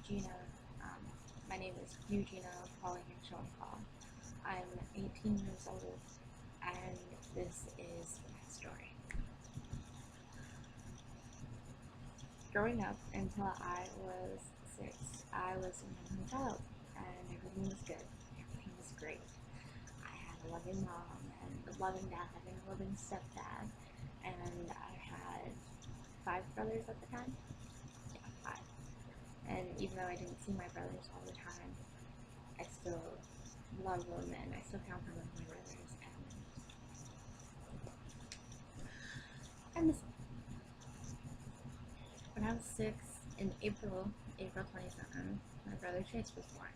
Eugenia. Um, my name is Eugenia Pauline Schoenfall. I'm 18 years old, and this is my story. Growing up until I was 6, I was an only child, and everything was good. Everything was great. I had a loving mom, and a loving dad, and a loving stepdad, and I had 5 brothers at the time. Yeah, 5. And even though I didn't see my brothers all the time, I still love them and I still count them as my brothers, and I miss them. When I was 6, in April 27th, my brother Chase was born,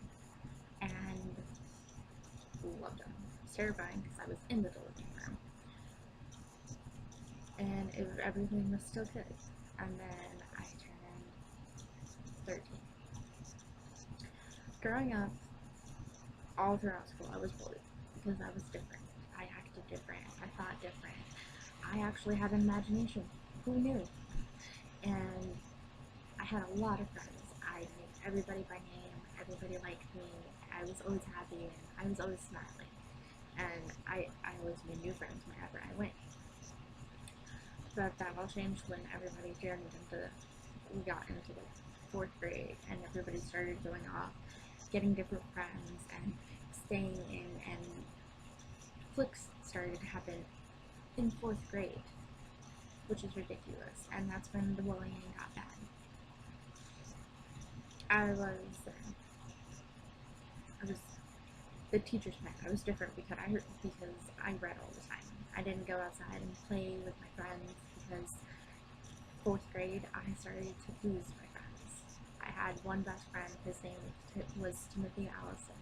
and loved him. It was terrifying because I was in the living room, and everything was still good. And then I turned 13. Growing up, all throughout school, I was bullied because I was different. I acted different. I thought different. I actually had an imagination. Who knew? And I had a lot of friends. I knew everybody by name. Everybody liked me. I was always happy and I was always smiling. And I always made new friends wherever I went. But that all changed when we got into the 4th grade and everybody started going off, getting different friends and staying in, and flicks started to happen in 4th grade, which is ridiculous, and that's when the bullying got bad. I was the teacher's pet. I was different because I read all the time. I didn't go outside and play with my friends because 4th grade I started to lose my friends. I had one best friend. His name was Timothy Allison,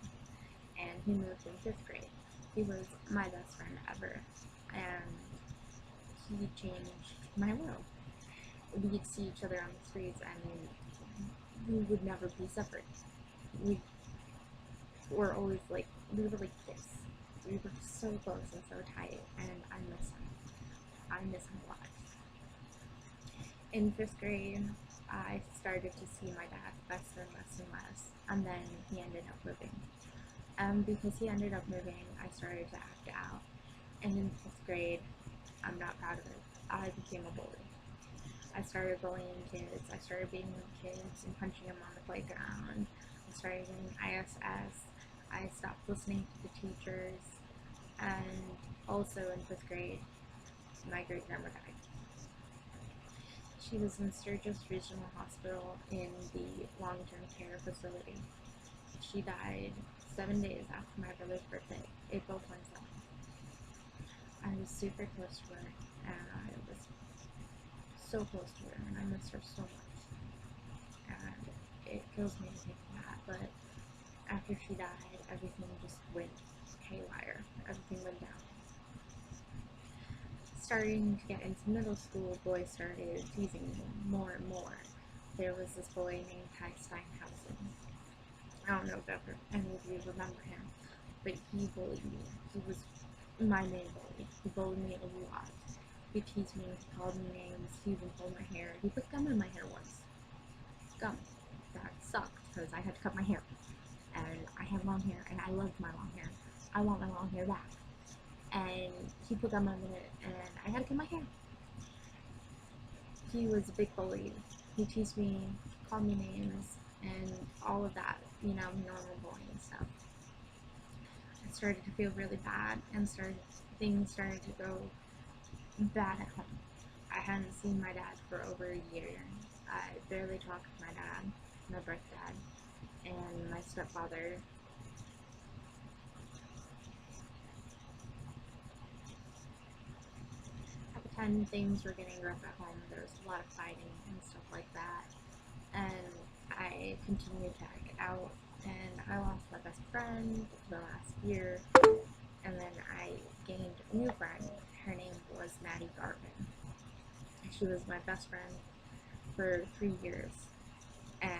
and he moved in 5th grade. He was my best friend ever, and he changed my world. We'd see each other on the streets, and we would never be separate. We were always like, we were like this. We were so close and so tight, and I miss him. I miss him a lot. In 5th grade, I started to see my dad less and less and less, and then he ended up moving. Because he ended up moving, I started to act out, and in 5th grade, I'm not proud of it, I became a bully. I started bullying kids. I started beating kids and punching them on the playground. I started getting ISS. I stopped listening to the teachers. And also in 5th grade, my great grandma died. She was in Sturgis Regional Hospital in the long-term care facility. She died 7 days after my brother's birthday, April 27th. I was super close to her, and I was so close to her, and I miss her so much, and it kills me to think of that, but after she died, everything just went haywire. Everything went down. Starting to get into middle school, boys started teasing me more and more. There was this boy named Ty Steinhausen. I don't know if any of you remember him, but he bullied me. He was my main bully. He bullied me a lot. He teased me, he called me names, he even pulled my hair. He put gum in my hair once. Gum. That sucked because I had to cut my hair. And I have long hair, and I loved my long hair. I want my long hair back. And he put gum in it, and I had to cut my hair. He was a big bully. He teased me, called me names, and all of that, normal bullying stuff. I started to feel really bad, and things started to go bad at home. I hadn't seen my dad for over a year. I barely talked to my dad, my birth dad, and my stepfather. At the time, things were getting rough at home. There was a lot of fighting and stuff like that, and I continued to act out, and I lost my best friend the last year, and then I gained a new friend. Her name was Maddie Garvin. She was my best friend for 3 years, and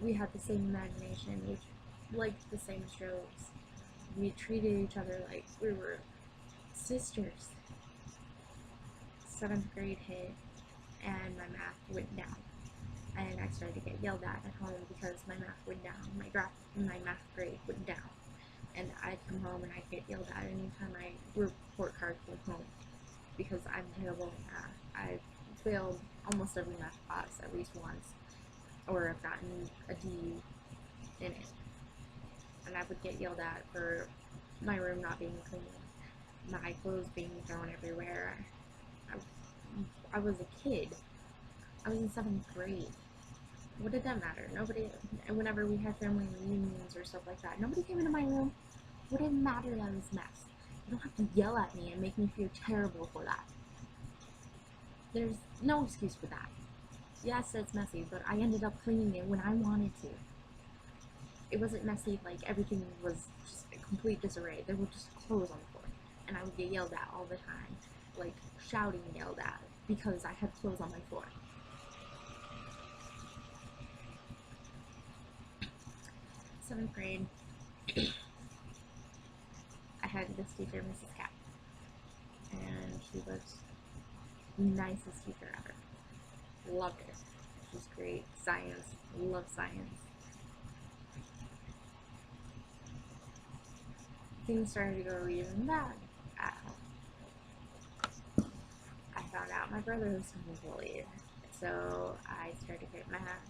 we had the same imagination. We liked the same shows. We treated each other like we were sisters. 7th grade hit, and my math went down. and I started to get yelled at home because my math went down. My math grade went down, and I'd come home and I'd get yelled at anytime my report card came home because I'm terrible at math. I failed almost every math class at least once, or I've gotten a D in it, and I would get yelled at for my room not being clean, my clothes being thrown everywhere. I was a kid. I was in 7th grade. What did that matter? Nobody, whenever we had family reunions or stuff like that, nobody came into my room. What did it matter that I was a mess? You don't have to yell at me and make me feel terrible for that. There's no excuse for that. Yes, it's messy, but I ended up cleaning it when I wanted to. It wasn't messy like everything was just a complete disarray. There were just clothes on the floor, and I would get yelled at all the time, like shouting yelled at because I had clothes on my floor. 7th grade, I had this teacher, Mrs. Cat, and she was the nicest teacher ever. Loved her. She was great. Science. Love science. Things started to go even bad at home. I found out my brother was being bullied, so I started getting mad,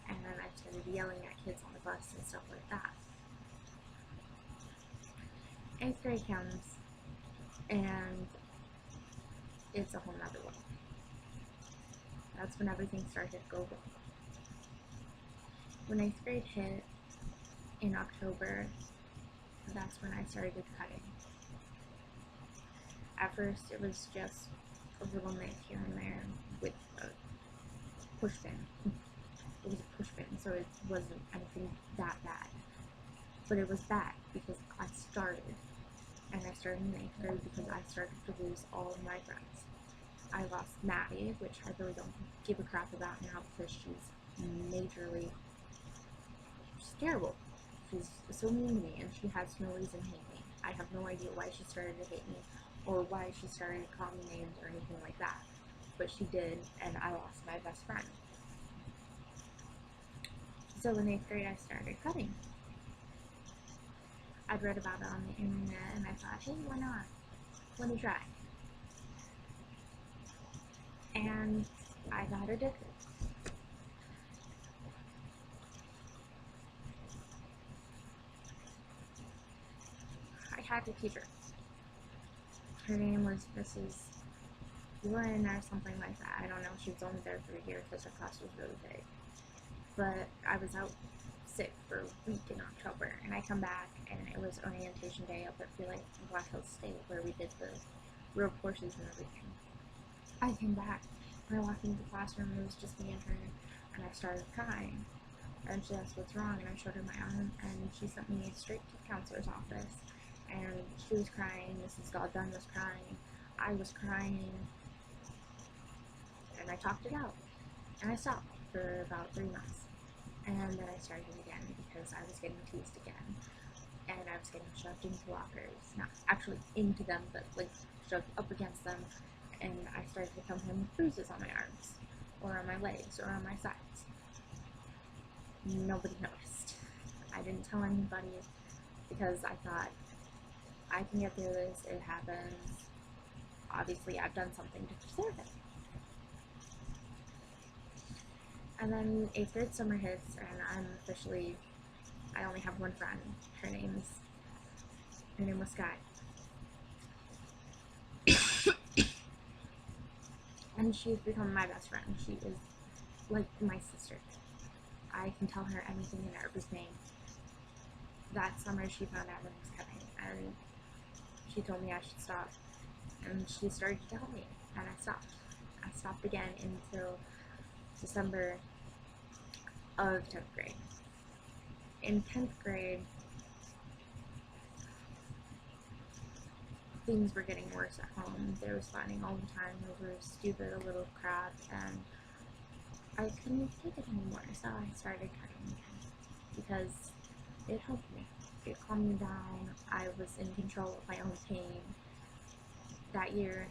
and I started yelling at kids on the bus and stuff like that. 8th grade comes, and it's a whole nother world. That's when everything started to go wrong. When 8th grade hit in October, that's when I started cutting. At first, it was just a little nick here and there with a push pin. It was a push pin, so it wasn't anything that bad. But it was bad because I started. And I started in 8th grade because I started to lose all of my friends. I lost Maddie, which I really don't give a crap about now because she's majorly, she's terrible. She's so mean to me, and she has no reason to hate me. I have no idea why she started to hate me, or why she started to call me names or anything like that. But she did, and I lost my best friend. So in 8th grade, I started cutting. I'd read about it on the internet, and I thought, hey, why not? Let me try. And I got addicted. I had a teacher. Her name was Mrs. Lynn or something like that. I don't know. She was only there for a year because her class was really big. But I was out sick for a week in October, and I come back, and it was orientation day up at Black Hills State, where we did the rope courses and everything. I came back, and I walked into the classroom, and it was just me and her, and I started crying. And she asked what's wrong, and I showed her my arm, and she sent me straight to the counselor's office. And she was crying, Mrs. Goddun was crying, I was crying, and I talked it out. And I stopped for about 3 months. And then I started again because I was getting teased again. And I was getting shoved into lockers. Not actually into them, but like shoved up against them. And I started to come home with bruises on my arms, or on my legs, or on my sides. Nobody noticed. I didn't tell anybody because I thought, I can get through this, it happens. Obviously, I've done something to deserve it. And then 8th grade summer hits, and I only have one friend. Her name was Sky. And she's become my best friend. She is like my sister. I can tell her anything and everything. That summer, she found out I was cutting, and she told me I should stop. And she started to tell me, and I stopped. I stopped again until December of 10th grade. In 10th grade, things were getting worse at home. There was fighting all the time over stupid little crap, and I couldn't take it anymore, so I started cutting again because it helped me. It calmed me down. I was in control of my own pain. That year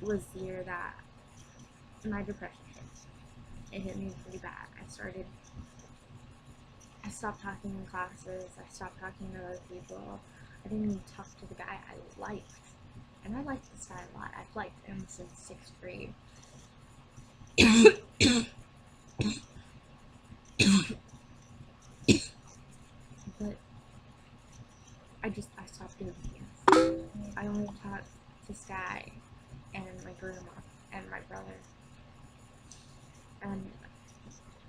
was the year that my depression hit. It hit me pretty bad. I stopped talking in classes, I stopped talking to other people, I didn't even talk to the guy I liked. And I liked this guy a lot. I've liked him since 6th grade. But I stopped doing things. I only talked to Sky and my grandma and my brother. And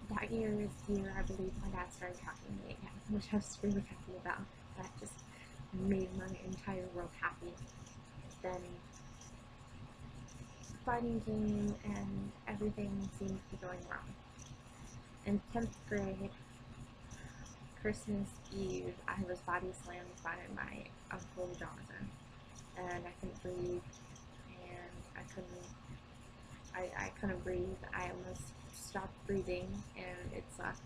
that year is the year I believe my dad started talking to me again, which I was really happy about. That just made my entire world happy. Then fighting came and everything seemed to be going wrong. In 10th grade, Christmas Eve, I was body slammed by my Uncle Jonathan, and I couldn't breathe, and I couldn't breathe. I almost stopped breathing, and it sucked.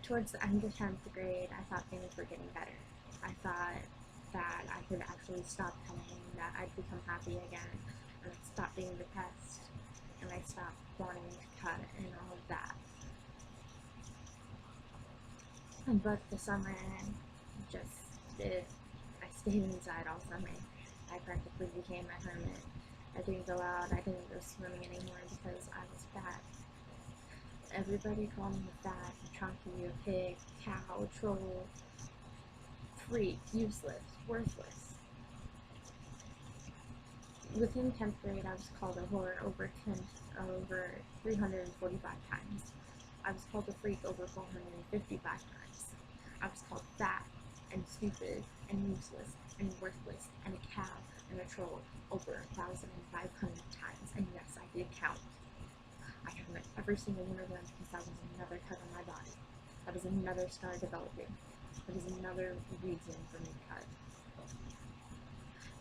Towards the end of 10th grade, I thought things were getting better. I thought that I could actually stop cutting, that I'd become happy again, and I'd stop being depressed, and I stopped wanting to cut and all of that. But the summer I stayed inside all summer. I practically became a hermit. I didn't go out, I didn't go swimming anymore because I was fat. Everybody called me fat, chunky, pig, cow, troll, freak, useless, worthless. Within 10th grade, I was called a whore over 345 times. I was called a freak over 455 times. I was called fat and stupid and useless and worthless and a cow and a troll over 1,500 times. And yes, I did count. I counted every single one of them because that was another cut on my body. That was another scar developing. That was another reason for me to cut.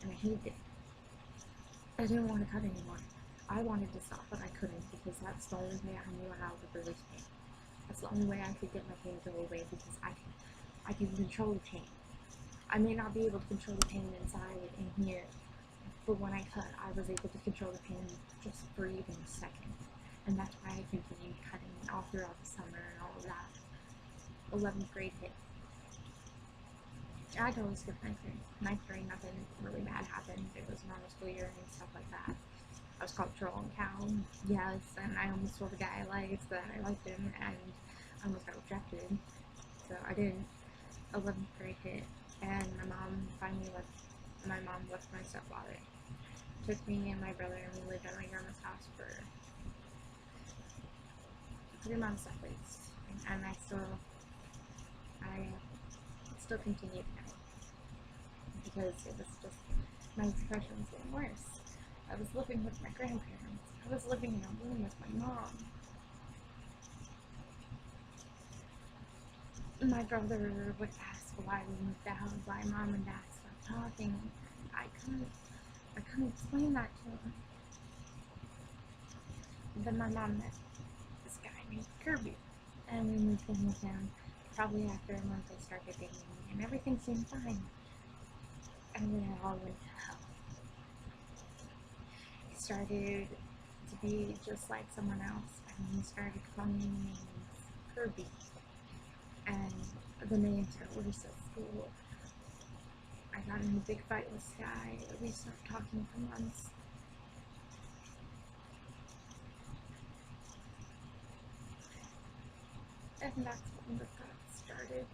And I hated it. I didn't want to cut anymore. I wanted to stop, but I couldn't because that's the only way I knew how to release pain. That's the only way I could get my pain to go away because I can control the pain. I may not be able to control the pain inside in here, but when I cut, I was able to control the pain just for even a second. And that's why I continued cutting all throughout the summer and all of that. 11th grade hit. I totally skipped 9th grade. 9th grade, nothing really bad happened. It was normal school year and stuff like that. I was called troll and cow, yes, and I almost told a guy I liked that I liked him, and I almost got rejected. So I didn't. 11th grade hit, and my mom left my stepfather. Took me and my brother, and we lived at my grandma's house for 3 months at least. And I still continued now because it was just my depression was getting worse. I was living with my grandparents. I was living in a room with my mom. My brother would ask why we moved out, why mom and dad stopped talking. I couldn't explain that to him. Then my mom met this guy named Kirby, and we moved in with him. Probably after a month they started dating, and everything seemed fine. And then it all went to hell. He started to be just like someone else, and he started calling me names Kirby. And the names got worse at school. I got in a big fight with Sky. We stopped talking for months. And that's when the thoughts started.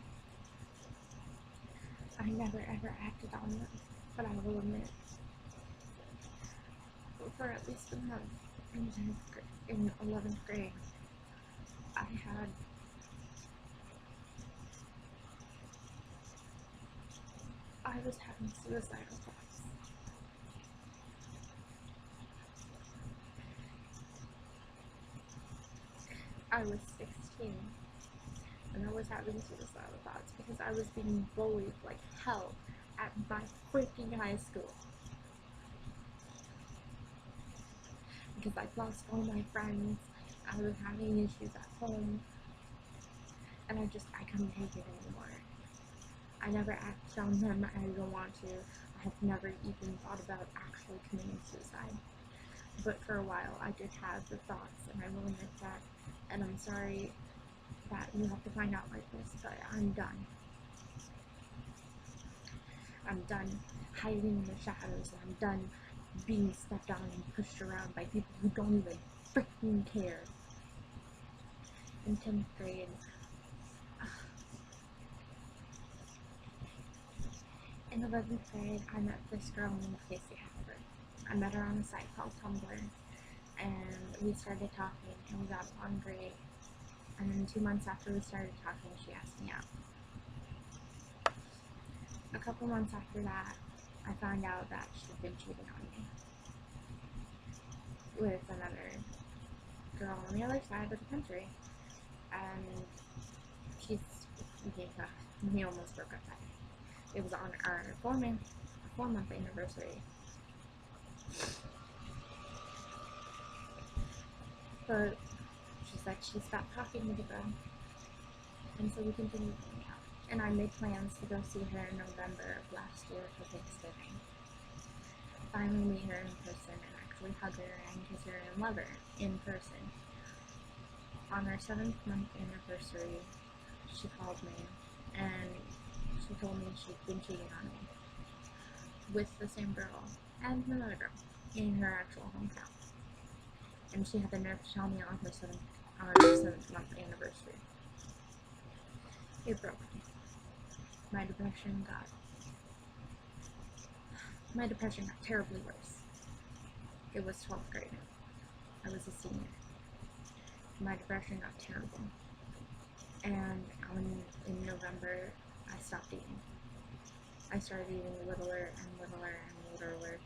I never ever acted on them, but I will admit, for at least a month in 11th grade, I was having suicidal thoughts. I was 16, and I was having suicidal thoughts because I was being bullied like hell at my freaking high school. Because I lost all my friends, I was having issues at home, and I couldn't take it anymore. I never acted on them, I didn't want to. have never even thought about actually committing suicide. But for a while, I did have the thoughts, and I will admit that. And I'm sorry that you have to find out like this, but I'm done. I'm done hiding in the shadows, and I'm done being stepped on and pushed around by people who don't even freaking care. In 10th grade, in 11th grade, I met this girl named Casey Haffer. I met her on a site called Tumblr, and we started talking, and we got along great. And then 2 months after we started talking, she asked me out. A couple months after that, I found out that she'd been cheating on me with another girl on the other side of the country. And we almost broke up that day. It was on our 4-month anniversary. But she said she stopped talking to the girl, and so we continued going out. And I made plans to go see her in November of last year for Thanksgiving. Finally meet her in person and actually hug her and kiss her and love her in person. On our 7th-month anniversary, she called me, and she told me she'd been cheating on me with the same girl and another girl in her actual hometown. And she had the nerve to tell me on her 7th-month anniversary. It broke me. My depression got terribly worse. It was 12th grade. I was a senior. My depression got terrible. And in November, I stopped eating. I started eating littler and littler and littler.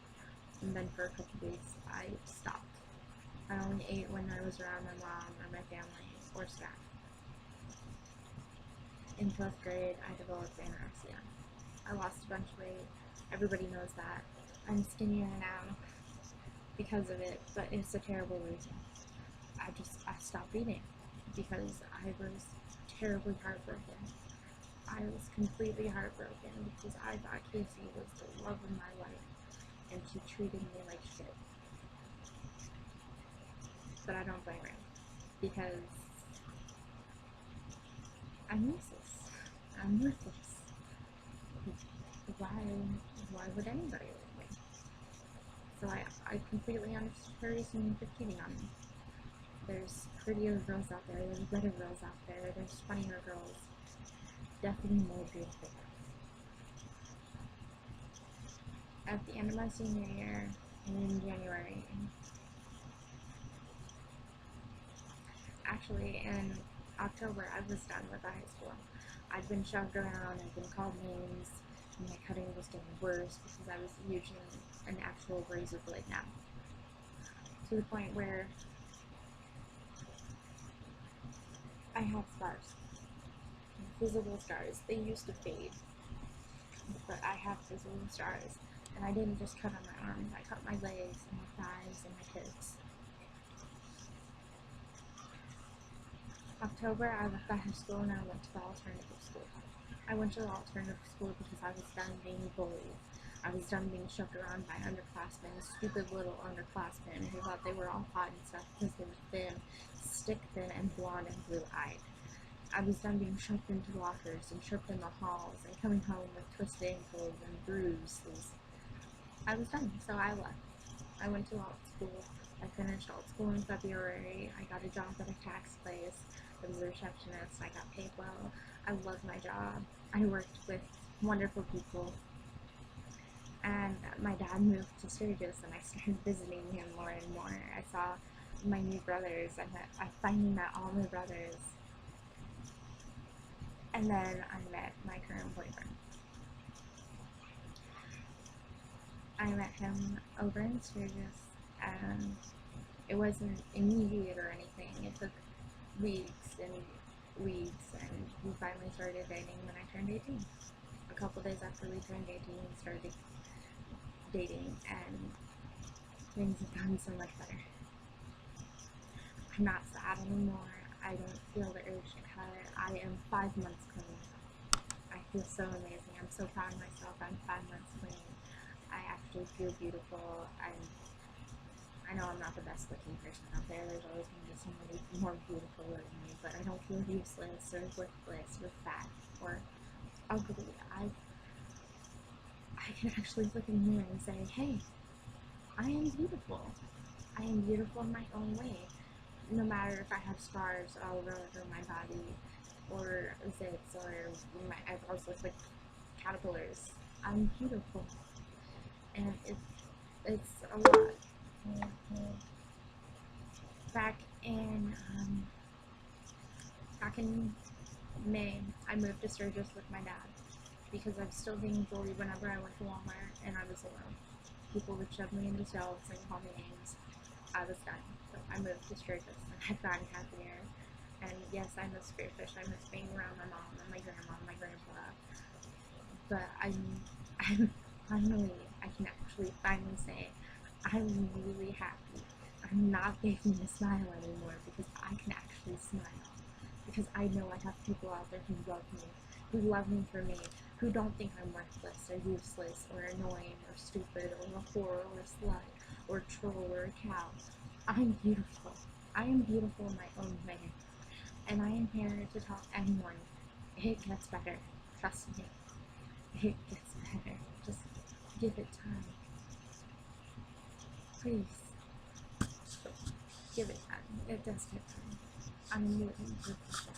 And then for a couple weeks, I stopped. I only ate when I was around my mom or my family or staff. In 12th grade, I developed anorexia. I lost a bunch of weight. Everybody knows that. I'm skinnier now because of it, but it's a terrible reason. I stopped eating because I was terribly heartbroken. I was completely heartbroken because I thought Casey was the love of my life, and she treated me like shit. But I don't blame her, because I'm useless. I'm worthless. Why would anybody like me? So I completely understood her reason for cheating on me. There's prettier girls out there, there's better girls out there, there's funnier girls, definitely more beautiful girls. At the end of my senior year, in January, actually in October, I was done with the high school. I'd been shoved around, I'd been called names, and my cutting was getting worse because I was using an actual razor blade now. To the point where I have scars. Visible scars. They used to fade, but I have visible scars. And I didn't just cut on my arms, I cut my legs and my thighs and my hips. October, I left the high school and I went to the alternative school. I went to the alternative school because I was done being bullied. I was done being shoved around by underclassmen, stupid little underclassmen who thought they were all hot and stuff because they were thin, stick thin, and blonde and blue-eyed. I was done being shoved into lockers and tripped in the halls and coming home with twisted ankles and bruises. I was done, so I left. I went to alt school. I finished alt school in February. I got a job at a tax place. I was a receptionist. I got paid well. I loved my job. I worked with wonderful people. And my dad moved to Sturgis, and I started visiting him more and more. I saw my new brothers, and I finally met all my brothers. And then I met my current boyfriend. I met him over in Sturgis, and it wasn't immediate or anything. It took weeks and weeks, and we finally started dating when I turned 18. A couple days after we turned 18, we started dating, and things have gotten so much better. I'm not sad anymore. I don't feel the urge to cut. I am 5 months clean. I feel so amazing. I'm so proud of myself. I'm 5 months clean. actually feel beautiful. I know I'm not the best looking person out there. There's always going to be somebody more beautiful than me, but I don't feel useless or worthless or fat or ugly. I can actually look in the mirror and say, hey, I am beautiful. I am beautiful in my own way. No matter if I have scars all over my body, or zits, or my eyebrows look like caterpillars, I'm beautiful. And it's a lot. Back in May, I moved to Sturgis with my dad because I was still being bullied whenever I went to Walmart and I was alone. People would shove me into shelves and call me names. I was done. So I moved to Sturgis and I've gotten happier. And yes, I miss Spearfish. I miss being around my mom and my grandma and my grandpa. But I'm finally, I can actually finally say, I'm really happy. I'm not faking a smile anymore because I can actually smile. Because I know I have people out there who love me for me, who don't think I'm worthless or useless or annoying or stupid or a whore or a slut or a troll or a cow. I'm beautiful. I am beautiful in my own way. And I am here to tell anyone, it gets better. Trust me. It gets better. Just give it time. Please. Give it time. It does get time. I'm really beautiful.